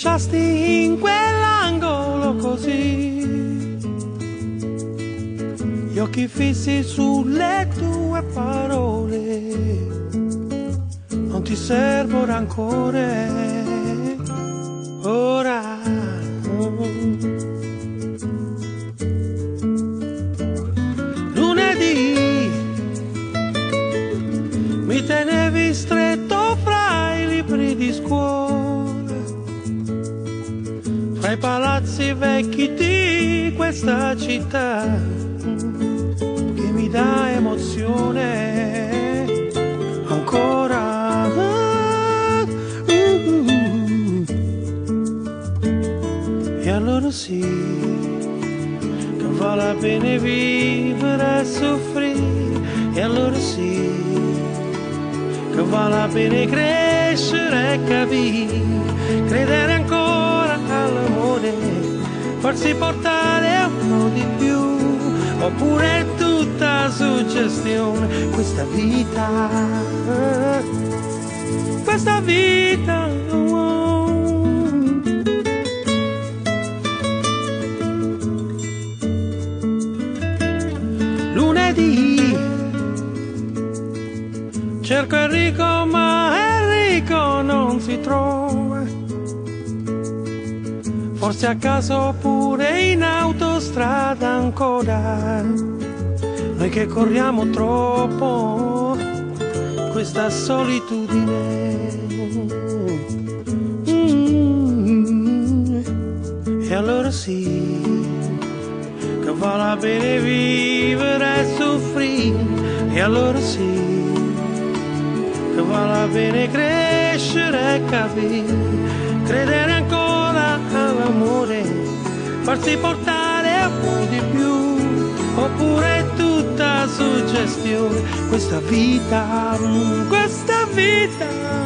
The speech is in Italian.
lasciasti in quell'angolo così, gli occhi fissi sulle tue parole, non ti servo rancore ora. Lunedì mi tenevi stretto fra i libri di scuola, fra i palazzi vecchi di questa città che mi dà emozione ancora. E allora sì, che vale la pena vivere e soffrire. E allora sì, che vale la pena crescere e capire, credere ancora all'amore, farsi portare un po' di più, oppure è tutta suggestione. Questa vita, questa vita, lunedì cerco Enrico ma Enrico non si trova, forse a caso oppure in autostrada ancora, noi che corriamo troppo questa solitudine. E allora sì, che vale la pena vivere e soffrire. E allora sì, che vale la pena crescere e capire, credere ancora all'amore, farsi portare un po' di più, oppure è tutta suggestione. Questa vita, questa vita.